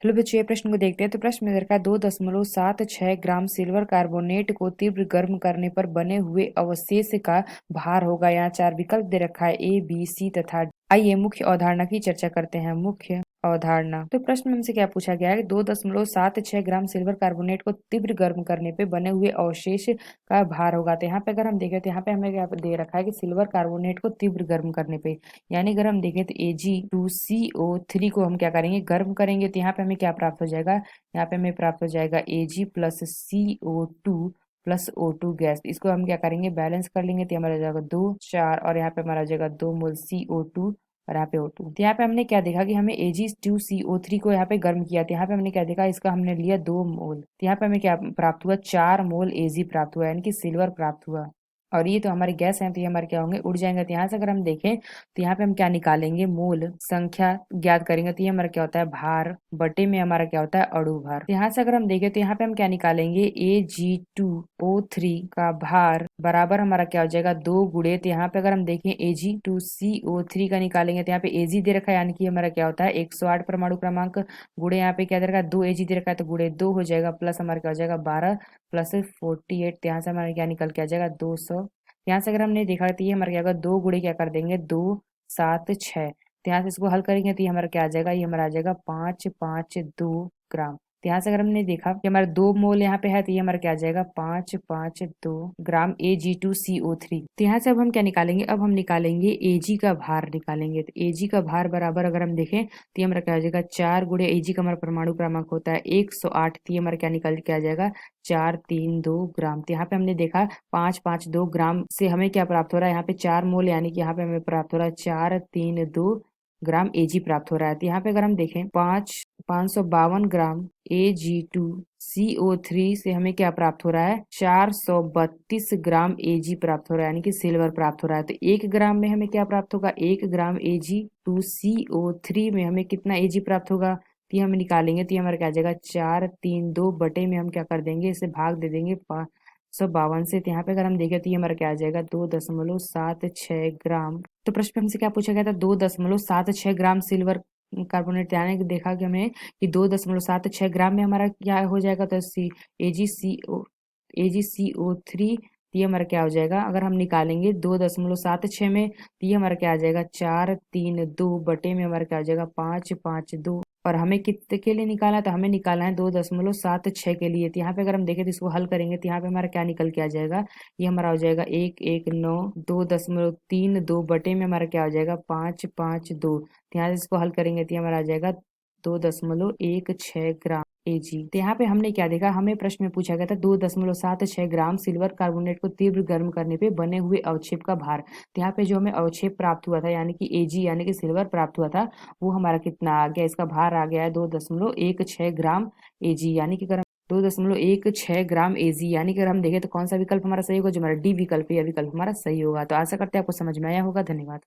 चलो बच्चों ये प्रश्न को देखते हैं। तो प्रश्न में दर्शाया 2.76 ग्राम सिल्वर कार्बोनेट को तीव्र गर्म करने पर बने हुए अवशेष का भार होगा। यहाँ चार विकल्प दे रखा है, ए बी सी तथा डी। आइए मुख्य अवधारणा की चर्चा करते हैं। मुख्य अवधारणा। तो प्रश्न में हमसे क्या पूछा गया है, 2.76 ग्राम सिल्वर कार्बोनेट को तीव्र गर्म करने पे बने हुए अवशेष का भार होगा। तो यहाँ पे अगर हम देखें तो यहाँ पे हमें क्या दे रखा है कि सिल्वर कार्बोनेट को तीव्र गर्म करने पे, यानी अगर हम देखें तो Ag2CO3 को हम क्या करेंगे, गर्म करेंगे। तो यहाँ पे हमें क्या प्राप्त हो जाएगा, यहाँ पे हमें प्राप्त हो जाएगा Ag plus CO2 plus O2 gas. इसको हम क्या करेंगे, बैलेंस कर लेंगे। तो हमारा हो जाएगा 2 4 और यहाँ पे हमारा हो जाएगा 2 मोल CO2 और यहाँ पे O2। तो यहाँ पे हमने क्या देखा कि हमें Ag2CO3 को यहाँ पे गर्म किया। तो यहाँ पे हमने क्या देखा, इसका हमने लिया 2 मोल। तो यहाँ पे हमें क्या प्राप्त हुआ, 4 मोल Ag प्राप्त हुआ, यानी कि सिल्वर प्राप्त हुआ। और ये तो हमारे गैस हैं, तो ये हमारे क्या होंगे, उड़ जाएंगे। तो यहाँ से अगर हम देखें तो यहाँ पे हम क्या निकालेंगे, मोल संख्या ज्ञात करेंगे। तो ये हमारा क्या होता है, भार बटे में हमारा क्या होता है, अणु भार। तो यहाँ से अगर हम देखें तो यहाँ पे हम क्या निकालेंगे, Ag2O3 का भार बराबर हमारा क्या हो जाएगा, 2 गुणे। तो यहाँ पे अगर हम देखें Ag2CO3 का निकालेंगे तो यहाँ पे Ag दे रखा है, यानी कि हमारा क्या होता है 108 परमाणु क्रमांक, गुणे यहाँ पे क्या दे रखा है, 2 Ag दे रखा है, तो गुणे 2 हो जाएगा, प्लस हमारा क्या हो जाएगा 12 प्लस 48। यहाँ से हमारा क्या निकल के आ जाएगा 200। यहाँ से अगर हमने देखा तो ये हमारा क्या होगा, 2 गुणे क्या कर देंगे, 2 7 6। तो यहाँ से इसको हल करेंगे तो ये हमारा क्या आ जाएगा, ये हमारा आ जाएगा 552 ग्राम। तो यहाँ से अगर हमने देखा कि हमारा 2 मोल यहाँ पे है, तो ये हमारा क्या आ जाएगा 552 ग्राम Ag2CO3। तो यहाँ से अब हम क्या निकालेंगे, अब हम निकालेंगे Ag का भार निकालेंगे। तो Ag का भार बराबर अगर हम देखें तो ये हमारा क्या आ जाएगा, 4 गुणे Ag का हमारा परमाणु क्रमांक होता है 108। तो ये हमारा क्या निकल के आ जाएगा 432 ग्राम। तो यहाँ पे हमने देखा 552 ग्राम से हमें क्या प्राप्त हो रहा है, यहाँ पे 4 मोल, यानी कि यहाँ पे हमें प्राप्त हो रहा है 432 ग्राम Ag प्राप्त हो रहा है। तो यहाँ पे अगर हम देखें 552 ग्राम Ag2CO3 से हमें क्या प्राप्त हो रहा है, 432 ग्राम Ag प्राप्त हो रहा है, यानी कि सिल्वर प्राप्त हो रहा है। तो 1 ग्राम में हमें क्या प्राप्त होगा, 1 ग्राम Ag2CO3 में हमें कितना Ag प्राप्त होगा। तो ये हम निकालेंगे तो ये हमारा क्या आ जाएगा, 432 बटे में हम क्या कर देंगे, इसे भाग दे देंगे 552 से। तो यहाँ पे अगर हम देखें तो ये हमारा क्या आ जाएगा, 2.76 ग्राम। तो प्रश्न पे हमसे क्या पूछा गया था, 2.76 ग्राम सिल्वर कार्बोनेट, यानी कि देखा कि हमें कि 2.76 ग्राम में हमारा क्या हो जाएगा, तो AgCO3। ये हमारा क्या हो जाएगा, अगर हम निकालेंगे 2.76 में, तो ये हमारा क्या आ जाएगा, 432 बटे में हमारा क्या हो जाएगा 552। और हमें कितने के लिए निकालना है, तो हमें निकालना है 2.76 के लिए। तो यहाँ पे अगर हम देखें तो इसको हल करेंगे तो यहाँ पे हमारा क्या निकल के आ जाएगा, ये हमारा हो जाएगा 119। 2.32 बटे में हमारा क्या हो जाएगा 552। तो यहाँ से इसको हल करेंगे तो ये हमारा आ जाएगा 2.16 ग्राम Ag। तो यहाँ पे हमने क्या देखा, हमें प्रश्न में पूछा गया था 2.76 ग्राम सिल्वर कार्बोनेट को तीव्र गर्म करने पे बने हुए अवक्षेप का भार। तो यहाँ पे जो हमें अवक्षेप प्राप्त हुआ था, यानी कि Ag यानी कि सिल्वर प्राप्त हुआ था, वो हमारा कितना आ गया, इसका भार आ गया है 2.16 ग्राम Ag, यानी कि अगर हम 2.16 ग्राम Ag, यानी कि अगर हम देखें तो कौन सा विकल्प हमारा सही होगा, जो हमारा डी विकल्प है, यह विकल्प हमारा सही होगा। तो आशा करते हैं आपको समझ में आया होगा। धन्यवाद।